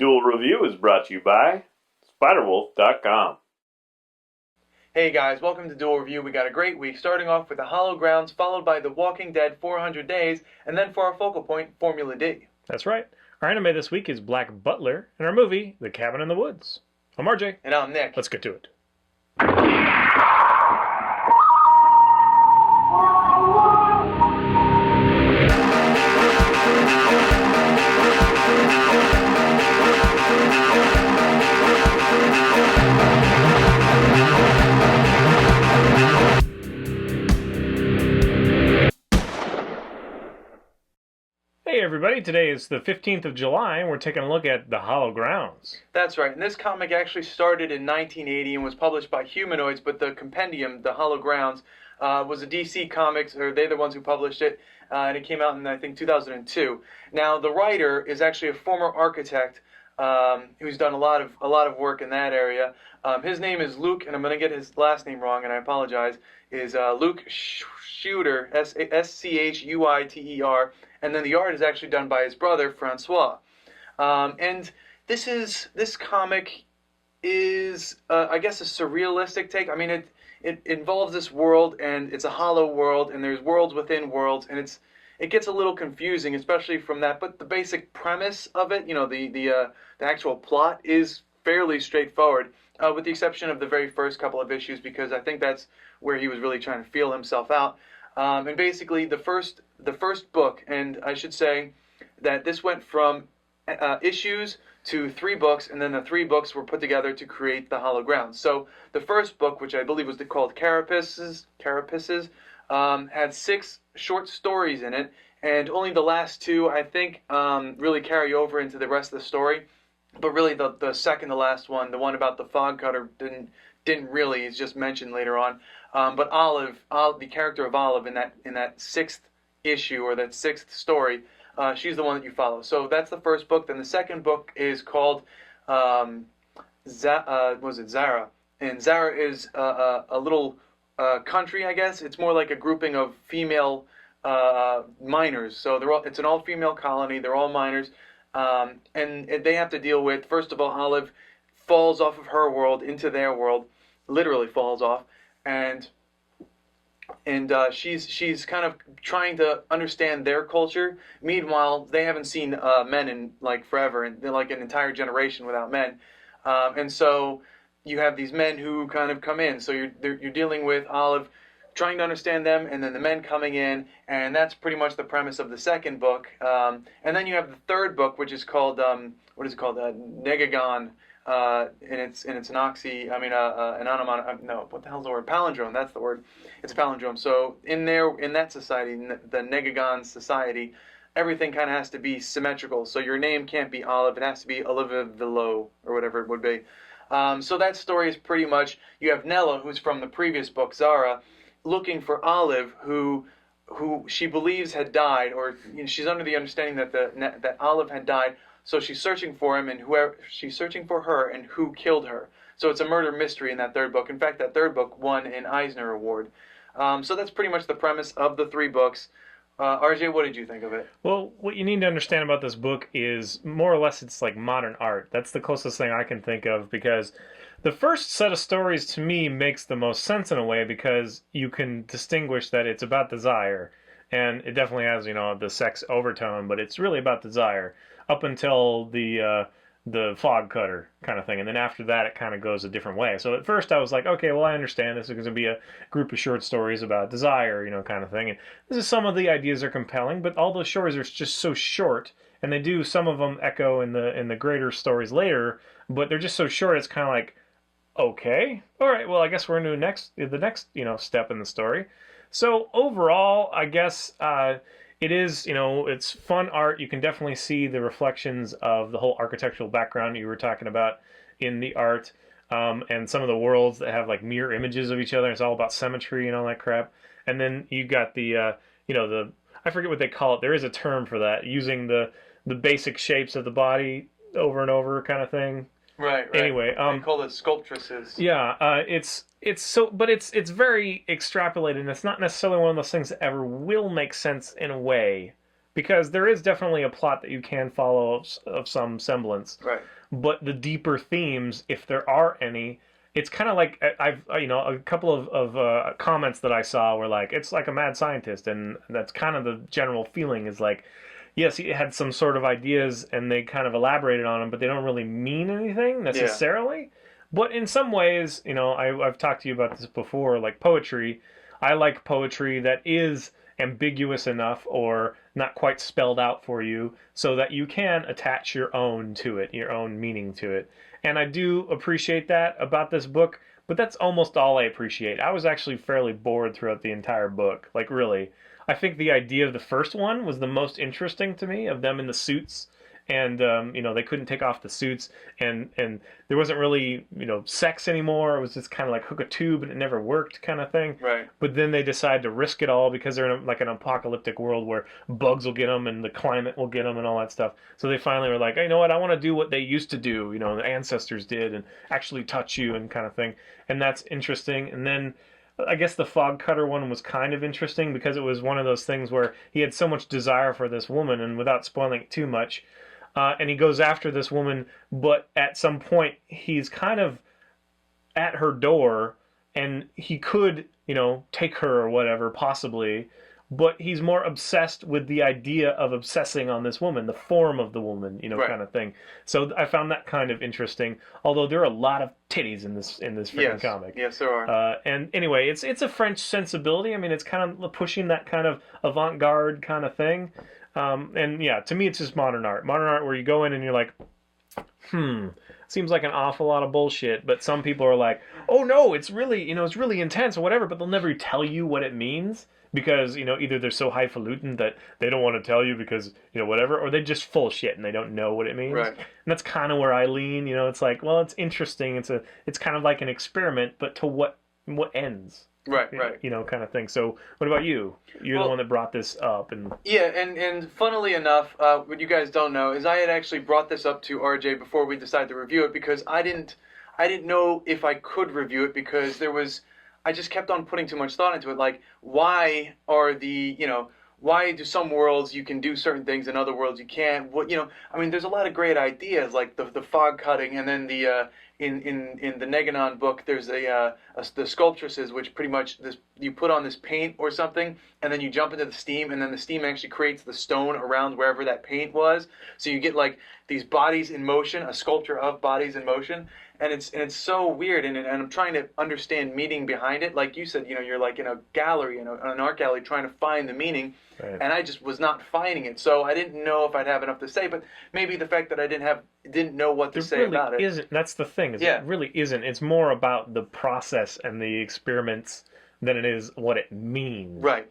Duel Review is brought to you by SpiderWolf.com. Hey guys, welcome to Duel Review. We got a great week, starting off with the Hallow Grounds, followed by The Walking Dead 400 Days, and then for our focal point, Formula D. That's right. Our anime this week is Black Butler, and our movie, The Cabin in the Woods. I'm RJ. And I'm Nick. Let's get to it. Hey everybody, today is the 15th of July and we're taking a look at The Hallow Grounds. That's right, and this comic actually started in 1980 and was published by Humanoids, but the compendium, The Hallow Grounds, was a DC Comics, or they're the ones who published it, and it came out in, I think, 2002. Now, the writer is actually a former architect who's done a lot of work in that area. His name is Luke, and I'm going to get his last name wrong, and I apologize, is Luke Schuiter, S-C-H-U-I-T-E-R, and then the art is actually done by his brother, Francois. And this comic is, I guess, a surrealistic take. I mean, it involves this world, and it's a hollow world, and there's worlds within worlds, and it gets a little confusing, especially from that. But the basic premise of it, you know, the actual plot is fairly straightforward, with the exception of the very first couple of issues, because I think that's where he was really trying to feel himself out. And basically, the first book, and I should say that this went from issues to 3 books, and then the 3 books were put together to create the Hallow Grounds. So the first book, which I believe was called Carapaces, had 6 short stories in it, and only the last 2, I think, really carry over into the rest of the story. But really, the second to last one, the one about the fog cutter, didn't really. It's just mentioned later on. But Olive, the character of Olive in that 6th issue, or that 6th story, she's the one that you follow. So that's the first book. Then the second book is called Zara? And Zara is a little country, I guess. It's more like a grouping of female miners. So it's an all-female colony. They're all miners. And they have to deal with, first of all, Olive falls off of her world into their world, literally falls off, and she's kind of trying to understand their culture. Meanwhile, they haven't seen men in like forever, and they're like an entire generation without men, and so you have these men who kind of come in. So you're dealing with Olive trying to understand them, and then the men coming in, and that's pretty much the premise of the second book. And then you have the third book, which is called Negagon, and it's an palindrome. That's the word. It's a palindrome. So in that society, the Negagon society, everything kind of has to be symmetrical. So your name can't be Olive; it has to be Olivia Villo or whatever it would be. So that story is pretty much, you have Nella, who's from the previous book, Zara, looking for Olive, who she believes had died, or she's under the understanding that Olive had died. So she's searching for him, and she's searching for her, and who killed her. So it's a murder mystery in that third book. In fact, that third book won an Eisner Award. So that's pretty much the premise of the 3 books. RJ, what did you think of it? Well, what you need to understand about this book is more or less it's like modern art. That's the closest thing I can think of, because the first set of stories to me makes the most sense in a way, because you can distinguish that it's about desire, and it definitely has, the sex overtone, but it's really about desire up until the fog cutter kind of thing, and then after that it kind of goes a different way. So at first I was like, okay, well, I understand this is going to be a group of short stories about desire, kind of thing, and this is, some of the ideas are compelling, but all those stories are just so short, and they do, some of them echo in the greater stories later, but they're just so short, it's kind of like, okay, all right, well, I guess we're into the next step in the story. So overall, I guess it is, it's fun art. You can definitely see the reflections of the whole architectural background you were talking about in the art, and some of the worlds that have like mirror images of each other. It's all about symmetry and all that crap. And then you got the I forget what they call it. There is a term for that, using the basic shapes of the body over and over kind of thing. Right. Anyway, they call it sculptresses. Yeah, it's so, but it's very extrapolated, and it's not necessarily one of those things that ever will make sense in a way. because there is definitely a plot that you can follow of some semblance. Right. But the deeper themes, if there are any, it's kind of like I've a couple of comments that I saw were like it's like a mad scientist, and that's kind of the general feeling is like, yes, he had some sort of ideas and they kind of elaborated on them, but they don't really mean anything necessarily. But in some ways, I've talked to you about this before, like poetry. I like poetry that is ambiguous enough or not quite spelled out for you so that you can attach your own to it, your own meaning to it. And I do appreciate that about this book, but that's almost all I appreciate. I was actually fairly bored throughout the entire book, like really. I think the idea of the first one was the most interesting to me, of them in the suits, and they couldn't take off the suits, and there wasn't really sex anymore. It was just kind of like hook a tube and it never worked kind of thing. Right. But then they decide to risk it all because they're in like an apocalyptic world where bugs will get them and the climate will get them and all that stuff. So they finally were like, hey, you know what? I want to do what they used to do. The ancestors did, and actually touch you and kind of thing. And that's interesting. And then I guess the fog cutter one was kind of interesting because it was one of those things where he had so much desire for this woman, and without spoiling it too much, and he goes after this woman, but at some point he's kind of at her door, and he could, take her or whatever, possibly, but he's more obsessed with the idea of obsessing on this woman, the form of the woman, Right. kind of thing. So I found that kind of interesting, although there are a lot of titties in this freaking comic. Yes, there are. And anyway, it's a French sensibility. I mean, it's kind of pushing that kind of avant-garde kind of thing. And yeah, to me, it's just modern art. Modern art where you go in and you're like, seems like an awful lot of bullshit. But some people are like, oh no, it's really, it's really intense or whatever. But they'll never tell you what it means because, either they're so highfalutin that they don't want to tell you because, whatever, or they're just full shit and they don't know what it means. Right. And that's kind of where I lean. It's like, well, it's interesting. It's kind of like an experiment, but to what ends? Right. Kind of thing. So, what about you? You're the one that brought this up, and Yeah, and funnily enough, what you guys don't know is I had actually brought this up to RJ before we decided to review it because I didn't know if I could review it because I just kept on putting too much thought into it. Like, why are why do some worlds you can do certain things and other worlds you can't? I mean, there's a lot of great ideas like the fog cutting, and then the in the Neganon book, there's the sculptresses, which pretty much you put on this paint or something, and then you jump into the steam, and then the steam actually creates the stone around wherever that paint was. So you get like these bodies in motion, a sculpture of bodies in motion, and it's so weird. And I'm trying to understand meaning behind it. Like you said, you're like in a gallery, an art gallery, trying to find the meaning. Right. And I just was not finding it, so I didn't know if I'd have enough to say. But maybe the fact that I didn't know what to say really about it. Isn't. That's the thing. It really isn't. It's more about the process and the experiments than it is what it means. Right.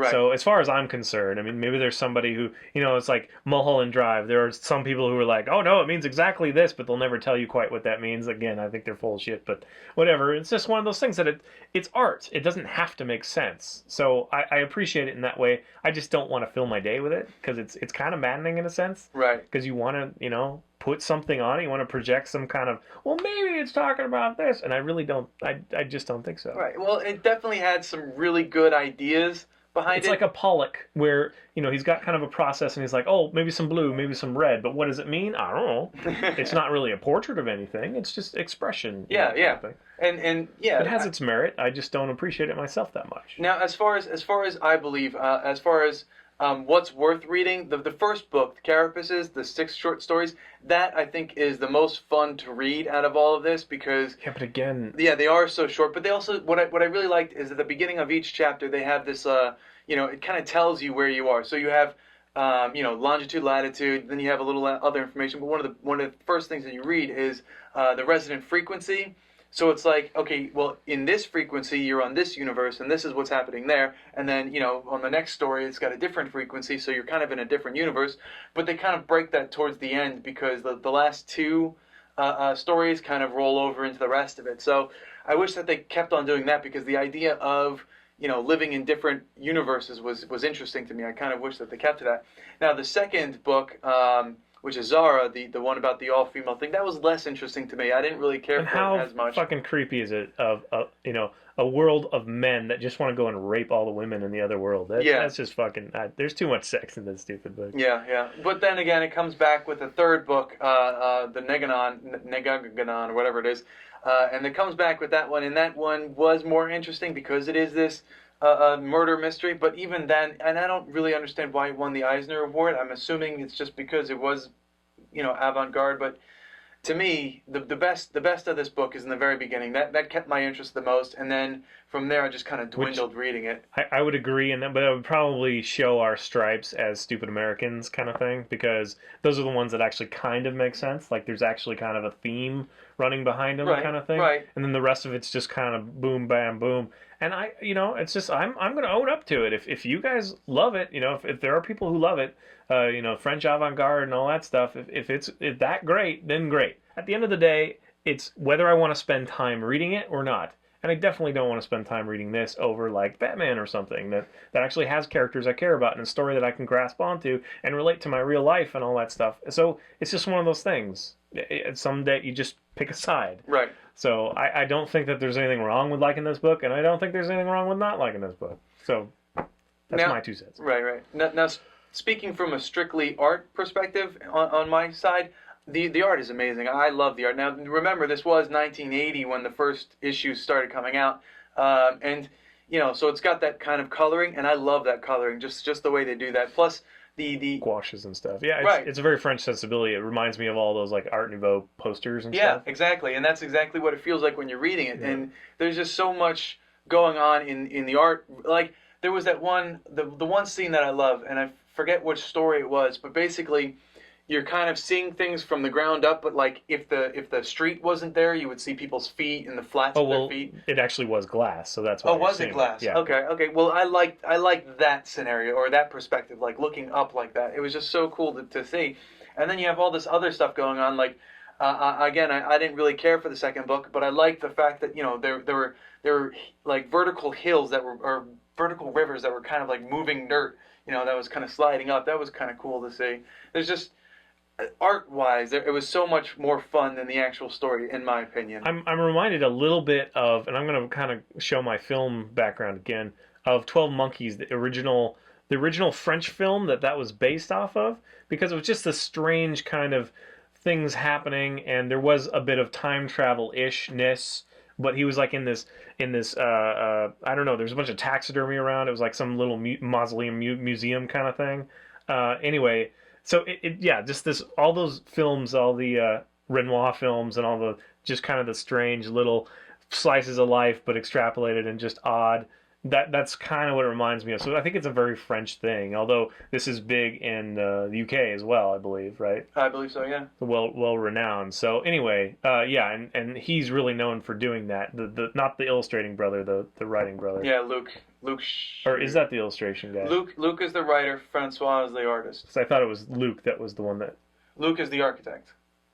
So as far as I'm concerned, I mean, maybe there's somebody who, it's like Mulholland Drive. There are some people who are like, oh no, it means exactly this, but they'll never tell you quite what that means. Again, I think they're full of shit, but whatever. It's just one of those things that it's art. It doesn't have to make sense. So I appreciate it in that way. I just don't want to fill my day with it because it's kind of maddening in a sense. Right. Because you want to, put something on it. You want to project some kind of, well, maybe it's talking about this. And I really don't, I just don't think so. Right. Well, it definitely had some really good ideas behind it's it. It's like a Pollock where, he's got kind of a process and he's like, oh, maybe some blue, maybe some red, but what does it mean? I don't know. It's not really a portrait of anything. It's just expression. Yeah. And yeah. It has its merit. I just don't appreciate it myself that much. Now, as far as I believe, as far as what's worth reading, the first book, The Carapaces, the 6 short stories, that I think is the most fun to read out of all of this because yeah, but again, they are so short. But they also what I really liked is at the beginning of each chapter they have this it kind of tells you where you are. So you have longitude, latitude, then you have a little other information. But one of the first things that you read is the resonant frequency. So it's like, okay, well, in this frequency, you're on this universe, and this is what's happening there. And then, on the next story, it's got a different frequency, so you're kind of in a different universe. But they kind of break that towards the end because the last 2 stories kind of roll over into the rest of it. So I wish that they kept on doing that because the idea of, living in different universes was interesting to me. I kind of wish that they kept to that. Now, the second book, which is Zara, the one about the all-female thing. That was less interesting to me. I didn't really care And for how it as much. fucking creepy is it of a world of men that just want to go and rape all the women in the other world? That's just fucking. There's too much sex in this stupid book. Yeah, yeah. But then again, it comes back with the third book, the Negagon, or whatever it is, and it comes back with that one, and that one was more interesting because it is this murder mystery. But even then, and I don't really understand why it won the Eisner Award. I'm assuming it's just because it was, avant-garde. But to me, the best of this book is in the very beginning. That kept my interest the most, and then from there I just kind of dwindled reading it. I would agree, but I would probably show our stripes as stupid Americans kind of thing, because those are the ones that actually kind of make sense. Like there's actually kind of a theme running behind them, kind of thing. Right. And then the rest of it's just kind of boom, bam, boom. And it's just I'm going to own up to it. If you guys love it, if there are people who love it, French avant-garde and all that stuff, if it's that great, then great. At the end of the day, it's whether I want to spend time reading it or not. And I definitely don't want to spend time reading this over like Batman or something that actually has characters I care about and a story that I can grasp onto and relate to my real life and all that stuff. So it's just one of those things. Someday you just pick a side. Right. So I don't think that there's anything wrong with liking this book, and I don't think there's anything wrong with not liking this book. So that's my 2 cents. Right. Now, speaking from a strictly art perspective on my side, the art is amazing. I love the art. Now, remember, this was 1980 when the first issues started coming out, and so it's got that kind of coloring, and I love that coloring, just the way they do that. Plus, the gouaches and stuff. Yeah, it's a very French sensibility. It reminds me of all those like Art Nouveau posters and stuff. Yeah, exactly, and that's exactly what it feels like when you're reading it. Yeah. And there's just so much going on in the art. Like there was that one, the one scene that I love, and I forget which story it was, but basically you're kind of seeing things from the ground up, but like if the street wasn't there, you would see people's feet and the flats of their feet. It actually was glass, so that's what. Oh, was it glass? Yeah. Okay. Well, I liked that scenario or that perspective, like looking up like that. It was just so cool to see. And then you have all this other stuff going on. Like again, I didn't really care for the second book, but I liked the fact that there were like vertical hills that were or vertical rivers that were kind of like moving dirt. That was kind of sliding up. That was kind of cool to see. There's just art-wise, it was so much more fun than the actual story, in my opinion. I'm reminded a little bit of, and I'm going to kind of show my film background again, of 12 Monkeys, the original French film that was based off of, because it was just a strange kind of things happening, and there was a bit of time travel-ishness, but he was like in this I don't know, there's a bunch of taxidermy around. It was like some little mausoleum museum kind of thing. Anyway, so just all those films, all the Renoir films and all the just kind of the strange little slices of life, but extrapolated and just odd. That's kind of what it reminds me of. So I think it's a very French thing, although this is big in the UK as well, I believe, right? I believe so, yeah. Well renowned. So anyway, and he's really known for doing that. The not the illustrating brother, the writing brother. Yeah, Luke. Or is that the illustration guy? Luke is the writer. Francois is the artist. So I thought it was Luke that was the one that. Luke is the architect.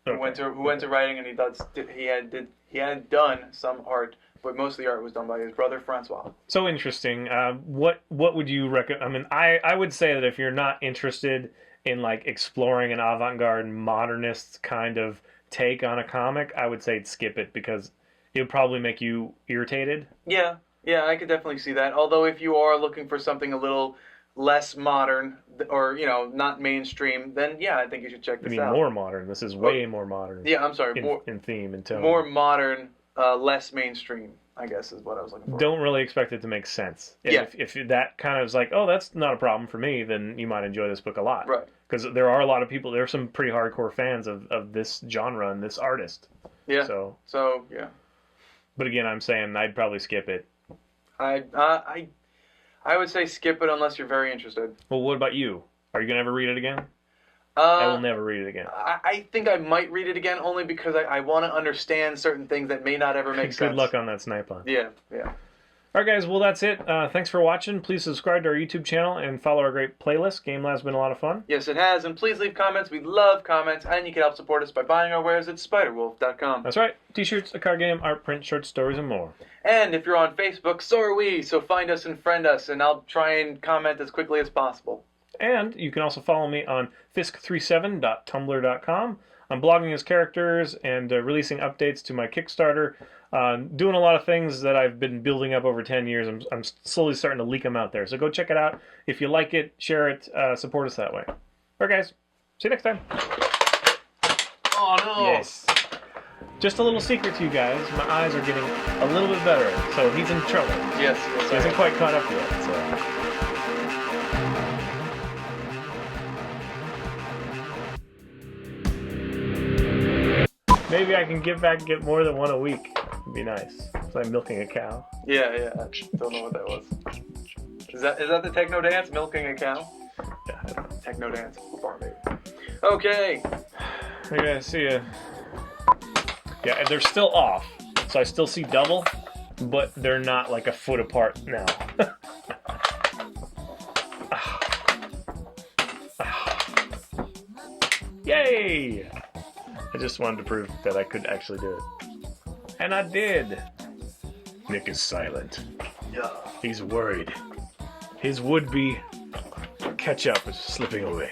Okay. Who went to writing, and he had done some art. But most of the art was done by his brother, Francois. So interesting. What would you recommend? I mean, I would say that if you're not interested in like exploring an avant-garde modernist kind of take on a comic, I would say skip it because it would probably make you irritated. Yeah, I could definitely see that. Although if you are looking for something a little less modern or, not mainstream, then yeah, I think you should check this out. More modern. This is way more modern. Yeah, I'm sorry. In theme and tone. More modern. Less mainstream, I guess, is what I was looking for. Don't really expect it to make sense. And yeah. If that kind of is like, oh, that's not a problem for me, then you might enjoy this book a lot. Right. Because there are a lot of people, there are some pretty hardcore fans of this genre and this artist. Yeah. So yeah. But again, I'm saying I'd probably skip it. I would say skip it unless you're very interested. Well, what about you? Are you going to ever read it again? I will never read it again. I think I might read it again only because I want to understand certain things that may not ever make sense. Good luck on that snipe on. Yeah. All right, guys. Well, that's it. Thanks for watching. Please subscribe to our YouTube channel and follow our great playlist. Game Lab's been a lot of fun. Yes, it has. And please leave comments. We love comments. And you can help support us by buying our wares at spiderwolf.com. That's right. T-shirts, a card game, art, print, short stories, and more. And if you're on Facebook, so are we. So find us and friend us, and I'll try and comment as quickly as possible. And you can also follow me on fisk37.tumblr.com. I'm blogging as characters and releasing updates to my Kickstarter. Doing a lot of things that I've been building up over 10 years. I'm slowly starting to leak them out there. So go check it out. If you like it, share it, support us that way. All right, guys. See you next time. Oh, no. Yes. Just a little secret to you guys. My eyes are getting a little bit better, so he's in trouble. Yes. He hasn't quite caught up yet, so... Maybe I can get more than one a week. It'd be nice. It's like milking a cow. Yeah. Don't know what that was. Is that the techno dance? Milking a cow? Yeah, I don't know. Techno dance. Farm baby. Okay. Okay, see ya. Yeah, they're still off, so I still see double, but they're not like a foot apart now. Yay! I just wanted to prove that I could actually do it. And I did! Nick is silent. Yeah. He's worried. His would-be catch-up is slipping away.